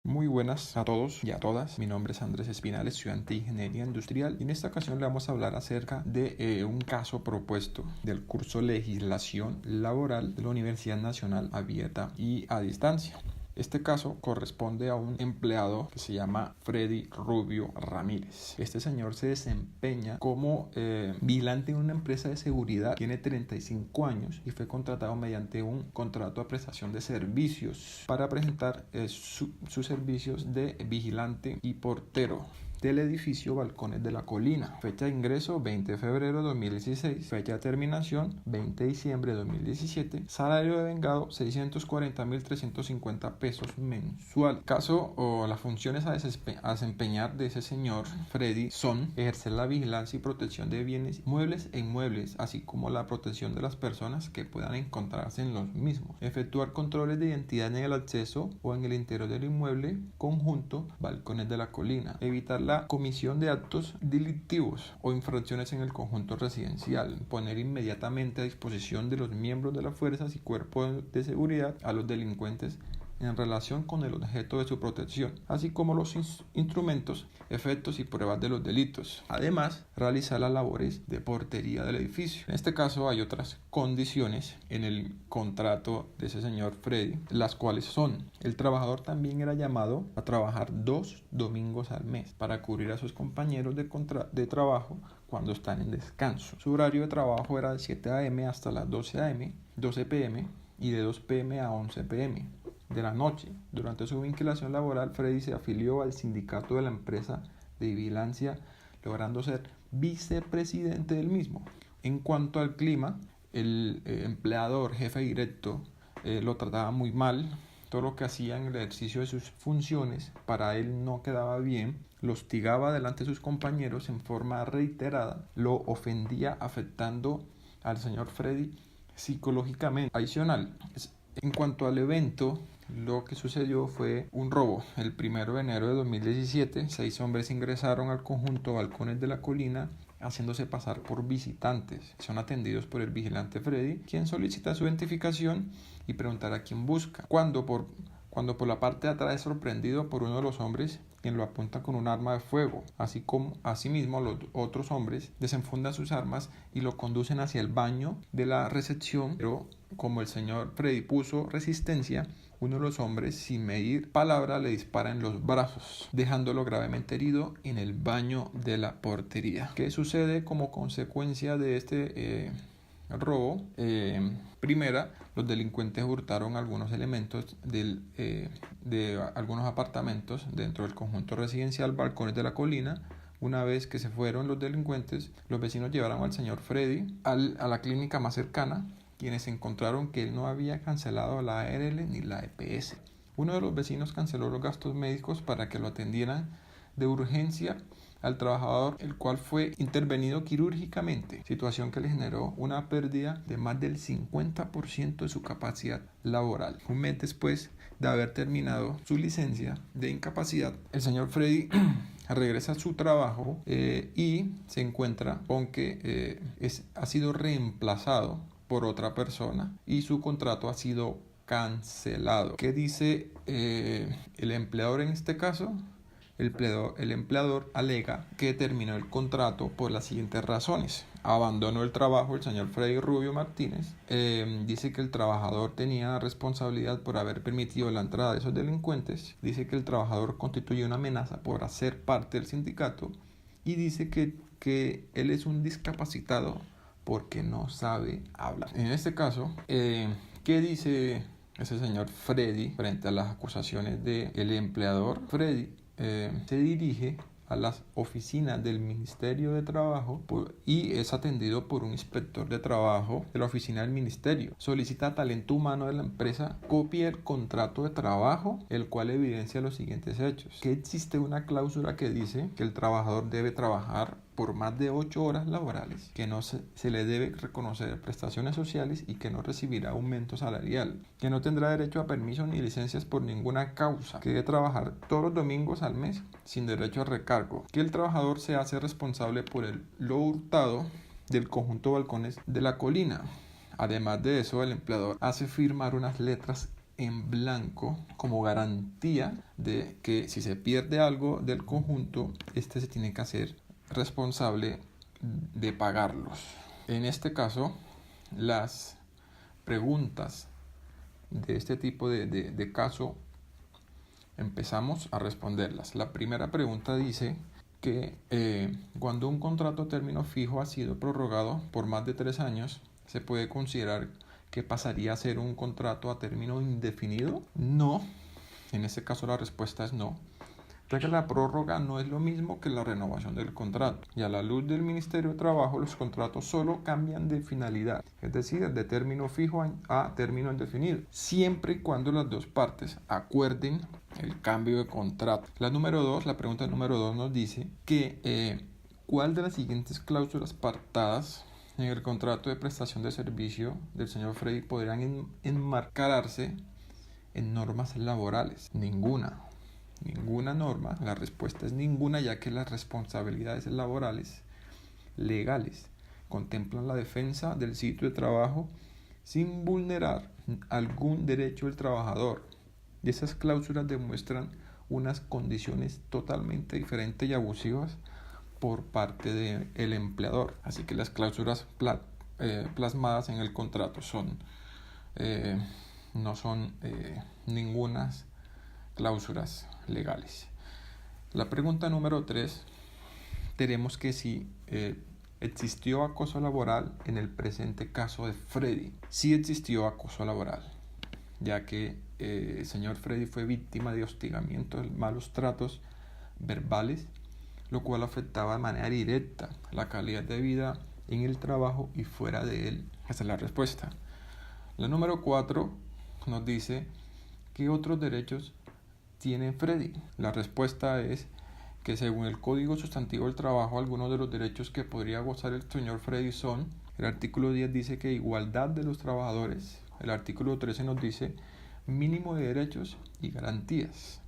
Muy buenas a todos y a todas. Mi nombre es Andrés Espinal, estudiante de Ingeniería Industrial, y en esta ocasión le vamos a hablar acerca de un caso propuesto del curso Legislación Laboral de la Universidad Nacional Abierta y a Distancia. Este caso corresponde a un empleado que se llama Freddy Rubio Ramírez. Este señor se desempeña como vigilante en una empresa de seguridad. Tiene 35 años y fue contratado mediante un contrato de prestación de servicios para presentar sus servicios de vigilante y portero del edificio Balcones de la Colina. Fecha de ingreso 20 de febrero de 2016. Fecha de terminación 20 de diciembre de 2017. Salario de vengado 640.350 pesos mensual. Caso o las funciones a desempeñar de ese señor Freddy son ejercer la vigilancia y protección de bienes muebles e inmuebles, así como la protección de las personas que puedan encontrarse en los mismos. Efectuar controles de identidad en el acceso o en el interior del inmueble conjunto Balcones de la Colina. Evitar la comisión de actos delictivos o infracciones en el conjunto residencial. Poner inmediatamente a disposición de los miembros de las fuerzas y cuerpos de seguridad a los delincuentes en relación con el objeto de su protección, así como los instrumentos, efectos y pruebas de los delitos. Además, realizar las labores de portería del edificio. En este caso hay otras condiciones en el contrato de ese señor Freddy, las cuales son: el trabajador también era llamado a trabajar 2 domingos al mes para cubrir a sus compañeros de trabajo cuando están en descanso. Su horario de trabajo era de 7 a.m. hasta las 12 p.m. y de 2 p.m. a 11 p.m. de la noche. Durante su vinculación laboral, Freddy se afilió al sindicato de la empresa de vigilancia, logrando ser vicepresidente del mismo. En cuanto al clima, el empleador jefe directo lo trataba muy mal. Todo lo que hacía en el ejercicio de sus funciones para él no quedaba bien. Lo hostigaba delante de sus compañeros en forma reiterada, lo ofendía, afectando al señor Freddy psicológicamente. Adicional, en cuanto al evento, lo que sucedió fue un robo. El 1 de enero de 2017, 6 hombres ingresaron al conjunto Balcones de la Colina haciéndose pasar por visitantes. Son atendidos por el vigilante Freddy, quien solicita su identificación y preguntar a quién busca. Cuando por la parte de atrás es sorprendido por uno de los hombres, quien lo apunta con un arma de fuego. Asimismo, los otros hombres desenfundan sus armas y lo conducen hacia el baño de la recepción, pero como el señor Freddy puso resistencia, uno de los hombres, sin medir palabra, le dispara en los brazos, dejándolo gravemente herido en el baño de la portería. ¿Qué sucede como consecuencia de este robo? Primera, los delincuentes hurtaron algunos elementos de algunos apartamentos dentro del conjunto residencial Balcones de la Colina. Una vez que se fueron los delincuentes, los vecinos llevaron al señor Freddy a la clínica más cercana, quienes encontraron que él no había cancelado la ARL ni la EPS. Uno de los vecinos canceló los gastos médicos para que lo atendieran de urgencia al trabajador, el cual fue intervenido quirúrgicamente, situación que le generó una pérdida de más del 50% de su capacidad laboral. Un mes después de haber terminado su licencia de incapacidad, el señor Freddy regresa a su trabajo y se encuentra con que ha sido reemplazado por otra persona y su contrato ha sido cancelado. ¿Qué dice el empleador en este caso? El empleador alega que terminó el contrato por las siguientes razones: abandonó el trabajo el señor Freddy Rubio Martínez. Dice que el trabajador tenía responsabilidad por haber permitido la entrada de esos delincuentes. Dice que el trabajador constituye una amenaza por hacer parte del sindicato. Y dice que él es un discapacitado porque no sabe hablar. En este caso, ¿qué dice ese señor Freddy frente a las acusaciones del empleador? Freddy se dirige a las oficinas del Ministerio de Trabajo y es atendido por un inspector de trabajo de la oficina del ministerio. Solicita talento humano de la empresa, copia el contrato de trabajo, el cual evidencia los siguientes hechos: que existe una cláusula que dice que el trabajador debe trabajar por más de 8 horas laborales, que no se le debe reconocer prestaciones sociales y que no recibirá aumento salarial, que no tendrá derecho a permisos ni licencias por ninguna causa, que debe trabajar todos los domingos al mes sin derecho a recargo, que el trabajador se hace responsable por lo hurtado del conjunto Balcones de la Colina. Además de eso, el empleador hace firmar unas letras en blanco como garantía de que si se pierde algo del conjunto, este se tiene que hacer responsable de pagarlos. En este caso, las preguntas de este tipo de caso empezamos a responderlas. La primera pregunta dice que cuando un contrato a término fijo ha sido prorrogado por más de 3 años, ¿se puede considerar que pasaría a ser un contrato a término indefinido? No, en este caso la respuesta es no, ya que la prórroga no es lo mismo que la renovación del contrato. Y a la luz del Ministerio de Trabajo, los contratos solo cambian de finalidad, es decir, de término fijo a término indefinido, siempre y cuando las dos partes acuerden el cambio de contrato. La pregunta número 2 nos dice que ¿cuál de las siguientes cláusulas pactadas en el contrato de prestación de servicio del señor Freddy podrían enmarcarse en normas laborales? Ninguna norma. La respuesta es ninguna, ya que las responsabilidades laborales legales contemplan la defensa del sitio de trabajo sin vulnerar algún derecho del trabajador. Y esas cláusulas demuestran unas condiciones totalmente diferentes y abusivas por parte del empleador. Así que las cláusulas plasmadas en el contrato no son ningunas cláusulas legales. La pregunta número 3, tenemos que si existió acoso laboral en el presente caso de Freddy. Sí existió acoso laboral, ya que el señor Freddy fue víctima de hostigamiento, malos tratos verbales, lo cual afectaba de manera directa la calidad de vida en el trabajo y fuera de él. Esa es la respuesta. La número 4 nos dice ¿qué otros derechos tiene Freddy? La respuesta es que según el Código Sustantivo del Trabajo, algunos de los derechos que podría gozar el señor Freddy son: el artículo 10 dice que igualdad de los trabajadores, el artículo 13 nos dice mínimo de derechos y garantías,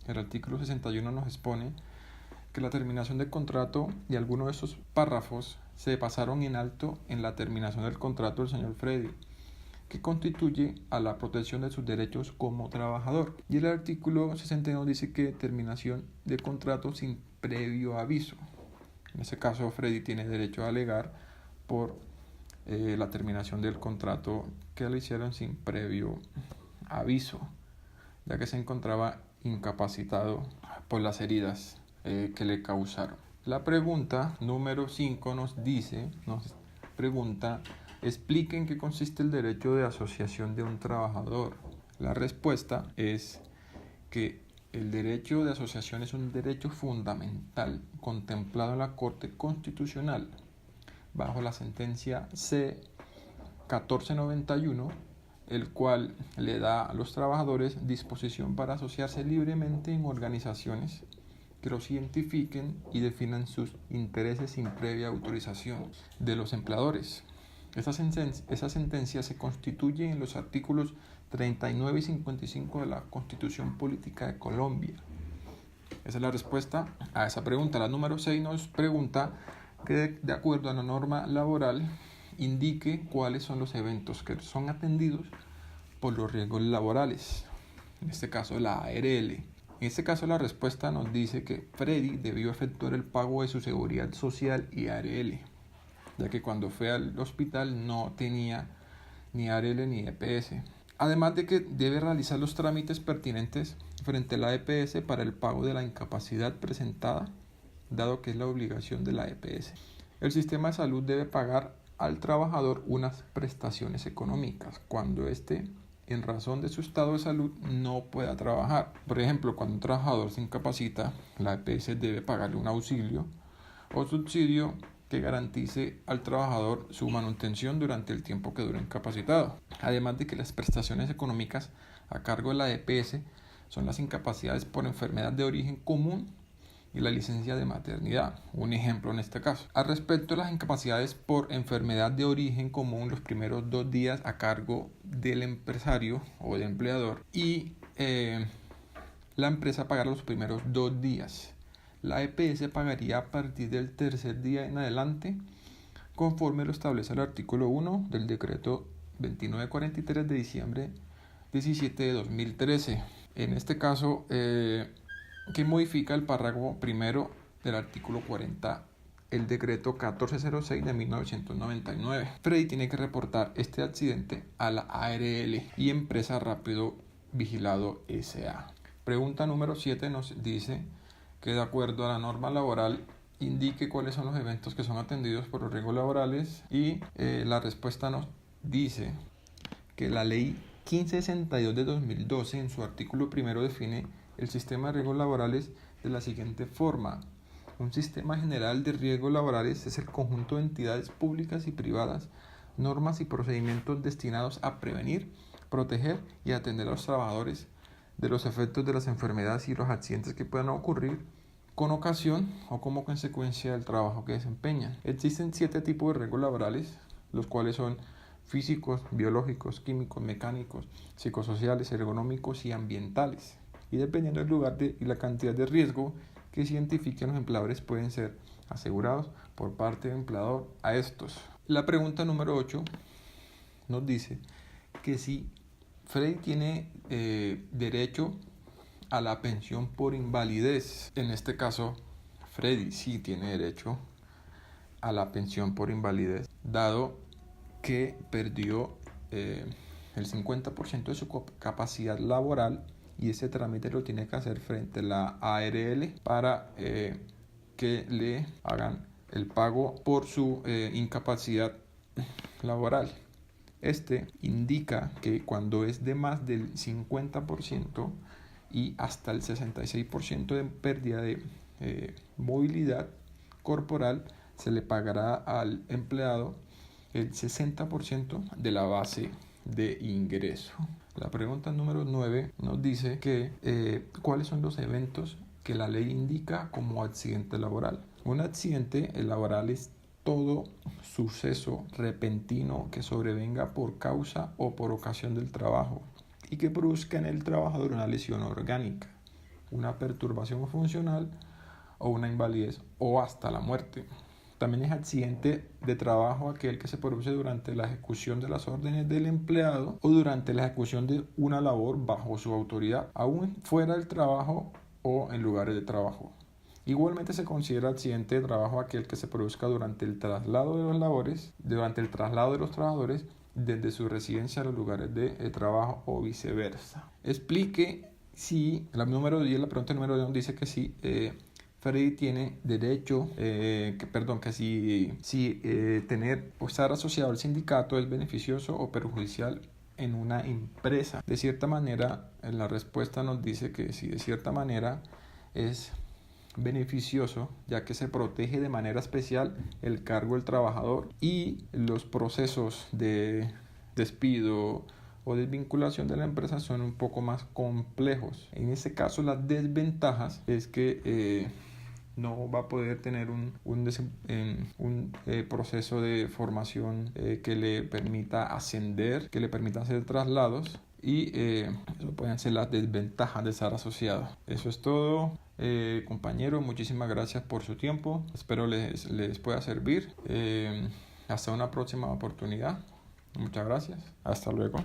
el artículo 61 nos expone que la terminación del contrato y algunos de esos párrafos se pasaron en alto en la terminación del contrato del señor Freddy, que constituye a la protección de sus derechos como trabajador. Y el artículo 62 dice que terminación de contrato sin previo aviso. En ese caso, Freddy tiene derecho a alegar por la terminación del contrato que le hicieron sin previo aviso, ya que se encontraba incapacitado por las heridas que le causaron. La pregunta número 5 nos pregunta: explique en qué consiste el derecho de asociación de un trabajador. La respuesta es que el derecho de asociación es un derecho fundamental contemplado en la Corte Constitucional bajo la sentencia C-1491, el cual le da a los trabajadores disposición para asociarse libremente en organizaciones que los identifiquen y definan sus intereses sin previa autorización de los empleadores. Esa sentencia se constituye en los artículos 39 y 55 de la Constitución Política de Colombia. Esa es la respuesta a esa pregunta. La número 6 nos pregunta que de acuerdo a la norma laboral indique cuáles son los eventos que son atendidos por los riesgos laborales, en este caso la ARL. En este caso la respuesta nos dice que Freddy debió efectuar el pago de su seguridad social y ARL, ya que cuando fue al hospital no tenía ni ARL ni EPS. Además de que debe realizar los trámites pertinentes frente a la EPS para el pago de la incapacidad presentada, dado que es la obligación de la EPS. El sistema de salud debe pagar al trabajador unas prestaciones económicas cuando éste, en razón de su estado de salud, no pueda trabajar. Por ejemplo, cuando un trabajador se incapacita, la EPS debe pagarle un auxilio o subsidio que garantice al trabajador su manutención durante el tiempo que dure incapacitado. Además de que las prestaciones económicas a cargo de la EPS son las incapacidades por enfermedad de origen común y la licencia de maternidad, un ejemplo en este caso. Al respecto de las incapacidades por enfermedad de origen común, los primeros 2 días a cargo del empresario o del empleador y la empresa pagará los primeros 2 días. La EPS pagaría a partir del 3er día en adelante, conforme lo establece el artículo 1 del decreto 2943 de diciembre 17 de 2013. En este caso, que modifica el párrafo primero del artículo 40, el decreto 1406 de 1999. Freddy tiene que reportar este accidente a la ARL y Empresa Rápido Vigilado S.A. Pregunta número 7 nos dice que, de acuerdo a la norma laboral, indique cuáles son los eventos que son atendidos por los riesgos laborales, y la respuesta nos dice que la ley 1562 de 2012 en su artículo primero define el sistema de riesgos laborales de la siguiente forma: un sistema general de riesgos laborales es el conjunto de entidades públicas y privadas, normas y procedimientos destinados a prevenir, proteger y atender a los trabajadores de los efectos de las enfermedades y los accidentes que puedan ocurrir con ocasión o como consecuencia del trabajo que desempeñan. Existen 7 tipos de riesgos laborales, los cuales son físicos, biológicos, químicos, mecánicos, psicosociales, ergonómicos y ambientales. Y dependiendo del lugar y la cantidad de riesgo que se identifiquen, los empleadores pueden ser asegurados por parte del empleador a estos. La pregunta número 8 nos dice que si Freddy tiene derecho a la pensión por invalidez. En este caso, Freddy sí tiene derecho a la pensión por invalidez, dado que perdió el 50% de su capacidad laboral, y ese trámite lo tiene que hacer frente a la ARL para que le hagan el pago por su incapacidad laboral. Este indica que cuando es de más del 50% y hasta el 66% de pérdida de movilidad corporal, se le pagará al empleado el 60% de la base de ingreso. La pregunta número 9 nos dice que cuáles son los eventos que la ley indica como accidente laboral. Un accidente laboral es todo suceso repentino que sobrevenga por causa o por ocasión del trabajo y que produzca en el trabajador una lesión orgánica, una perturbación funcional o una invalidez o hasta la muerte. También es accidente de trabajo aquel que se produce durante la ejecución de las órdenes del empleado o durante la ejecución de una labor bajo su autoridad, aún fuera del trabajo o en lugares de trabajo. Igualmente se considera accidente de trabajo aquel que se produzca durante el traslado de los trabajadores desde su residencia a los lugares de trabajo o viceversa. Explique si la pregunta número 10 dice que si Freddy tiene derecho, estar asociado al sindicato es beneficioso o perjudicial en una empresa. De cierta manera, la respuesta nos dice que sí, de cierta manera es beneficioso, ya que se protege de manera especial el cargo del trabajador y los procesos de despido o desvinculación de la empresa son un poco más complejos. En este caso, las desventajas es que no va a poder tener un proceso de formación que le permita ascender, que le permita hacer traslados, y eso pueden ser las desventajas de estar asociado. Eso es todo, compañeros. Muchísimas gracias por su tiempo. Espero les pueda servir. Hasta una próxima oportunidad. Muchas gracias. Hasta luego.